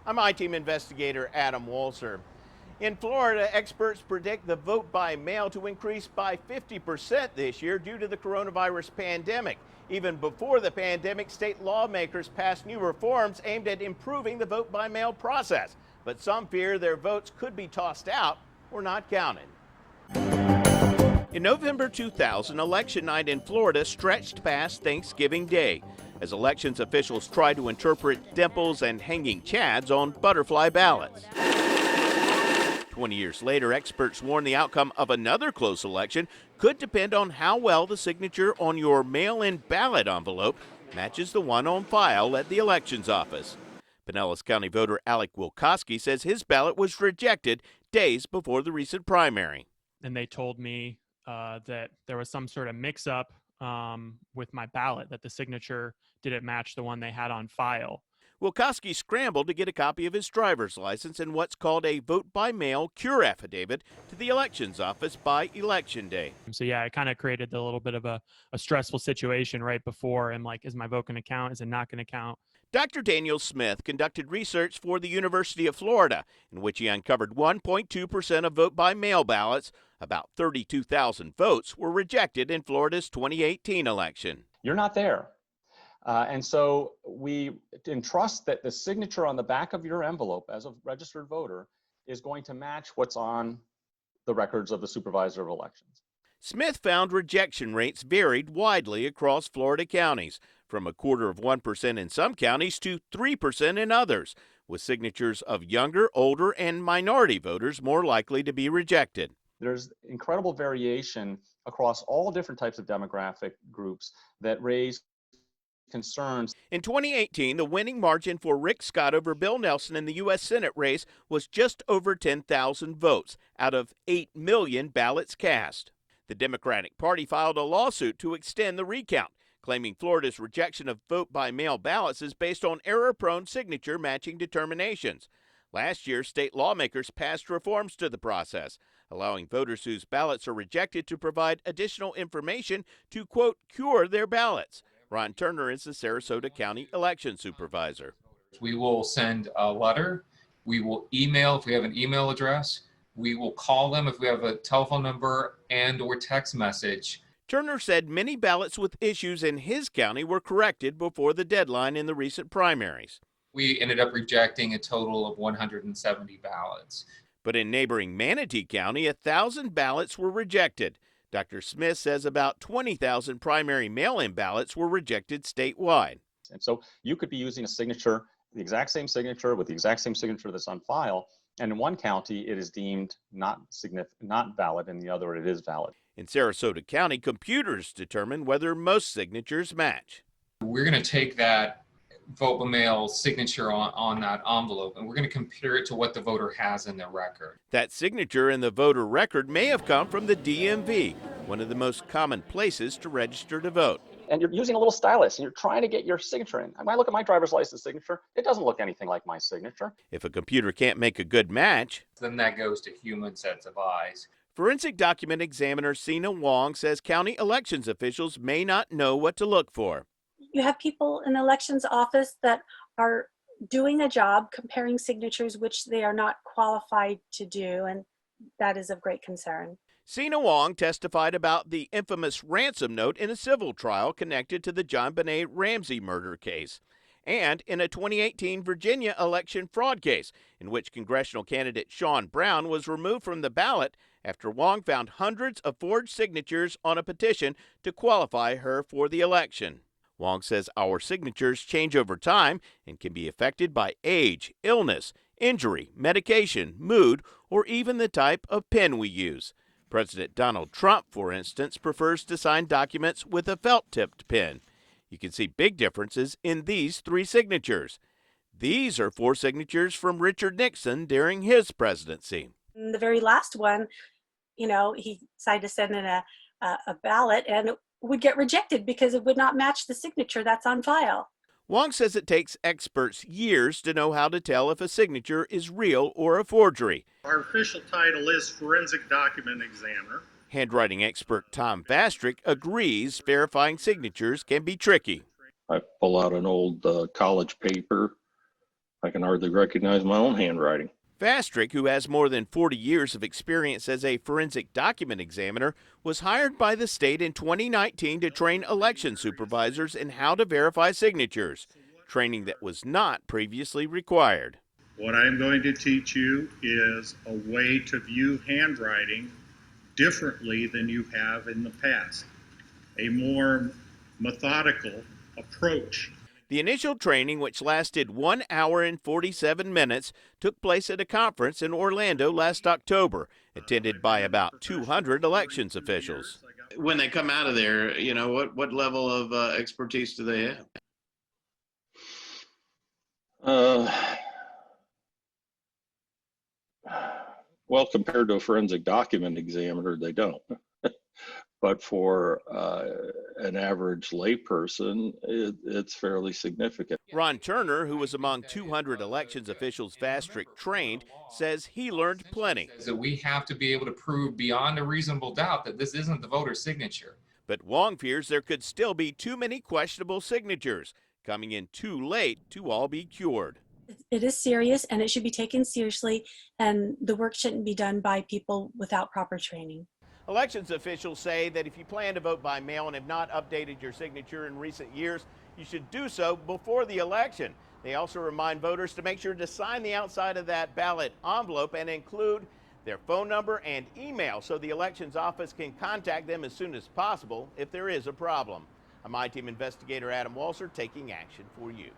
I'm I-Team investigator Adam Walser. In Florida, experts predict the vote by mail to increase by 50% this year due to the coronavirus pandemic. Even before the pandemic, state lawmakers passed new reforms aimed at improving the vote by mail process. But some fear their votes could be tossed out or not counted. In November 2000, election night in Florida stretched past Thanksgiving Day as elections officials tried to interpret dimples and hanging chads on butterfly ballots. 20 years later, experts warn the outcome of another close election could depend on how well the signature on your mail-in ballot envelope matches the one on file at the elections office. Pinellas County voter Alec Wilkoski says his ballot was rejected days before the recent primary. And they told me that there was some sort of mix-up with my ballot, that the signature didn't match the one they had on file. Wilkoski scrambled to get a copy of his driver's license and what's called a vote-by-mail cure affidavit to the elections office by Election Day. So yeah, it kind of created a little bit of a stressful situation right before. I'm like, is my vote going to count? Is it not going to count? Dr. Daniel Smith conducted research for the University of Florida, in which he uncovered 1.2% of vote-by-mail ballots. About 32,000 votes were rejected in Florida's 2018 election. You're not there. And so we entrust that the signature on the back of your envelope as a registered voter is going to match what's on the records of the supervisor of elections. Smith found rejection rates varied widely across Florida counties, from 0.25% in some counties to 3% in others, with signatures of younger, older, and minority voters more likely to be rejected. There's incredible variation across all different types of demographic groups that raise concerns. In 2018, the winning margin for Rick Scott over Bill Nelson in the U.S. Senate race was just over 10,000 votes out of 8 million ballots cast. The Democratic Party filed a lawsuit to extend the recount, claiming Florida's rejection of vote-by-mail ballots is based on error-prone signature matching determinations. Last year, state lawmakers passed reforms to the process, allowing voters whose ballots are rejected to provide additional information to, quote, cure their ballots. Ron Turner is the Sarasota County election supervisor. We will send a letter. We will email if we have an email address. We will call them if we have a telephone number and or text message. Turner said many ballots with issues in his county were corrected before the deadline in the recent primaries. We ended up rejecting a total of 170 ballots. But in neighboring Manatee County, 1,000 ballots were rejected. Dr. Smith says about 20,000 primary mail-in ballots were rejected statewide. And so you could be using a signature, the exact same signature with the exact same signature that's on file, and in one county it is deemed not valid, in the other it is valid. In Sarasota County, computers determine whether most signatures match. We're going to take that vote by mail signature on that envelope, and we're going to compare it to what the voter has in their record. That signature in the voter record may have come from the DMV, one of the most common places to register to vote. And you're using a little stylus and you're trying to get your signature in. When I look at my driver's license signature, it doesn't look anything like my signature. If a computer can't make a good match, then that goes to human sets of eyes. Forensic document examiner Sina Wong says county elections officials may not know what to look for. You have people in the elections office that are doing a job comparing signatures which they are not qualified to do, and that is of great concern. Sina Wong testified about the infamous ransom note in a civil trial connected to the John Benet Ramsey murder case, and in a 2018 Virginia election fraud case in which congressional candidate Sean Brown was removed from the ballot after Wong found hundreds of forged signatures on a petition to qualify her for the election. Wong says our signatures change over time and can be affected by age, illness, injury, medication, mood, or even the type of pen we use. President Donald Trump, for instance, prefers to sign documents with a felt-tipped pen. You can see big differences in these 3 signatures. These are 4 signatures from Richard Nixon during his presidency. And the very last one, he decided to send in a ballot, and it would get rejected because it would not match the signature that's on file. Wong says it takes experts years to know how to tell if a signature is real or a forgery. Our official title is Forensic Document Examiner. Handwriting expert Tom Vastrick agrees verifying signatures can be tricky. I pull out an old college paper, like an hardly recognize my own handwriting. Vastrick, who has more than 40 years of experience as a forensic document examiner, was hired by the state in 2019 to train election supervisors in how to verify signatures, training that was not previously required. What I'm going to teach you is a way to view handwriting differently than you have in the past, a more methodical approach. The initial training, which lasted 1 hour and 47 minutes, took place at a conference in Orlando last October, attended by about 200 elections officials. When they come out of there, you know, what level of expertise do they have? Well, compared to a forensic document examiner, they don't. But for an average layperson, it's fairly significant. Ron Turner, who was among 200 elections officials Vastrick trained, says he learned plenty. That we have to be able to prove beyond a reasonable doubt that this isn't the voter's signature. But Wong fears there could still be too many questionable signatures, coming in too late to all be cured. It is serious and it should be taken seriously, and the work shouldn't be done by people without proper training. Elections officials say that if you plan to vote by mail and have not updated your signature in recent years, you should do so before the election. They also remind voters to make sure to sign the outside of that ballot envelope and include their phone number and email so the elections office can contact them as soon as possible if there is a problem. I'm I-Team investigator Adam Walser taking action for you.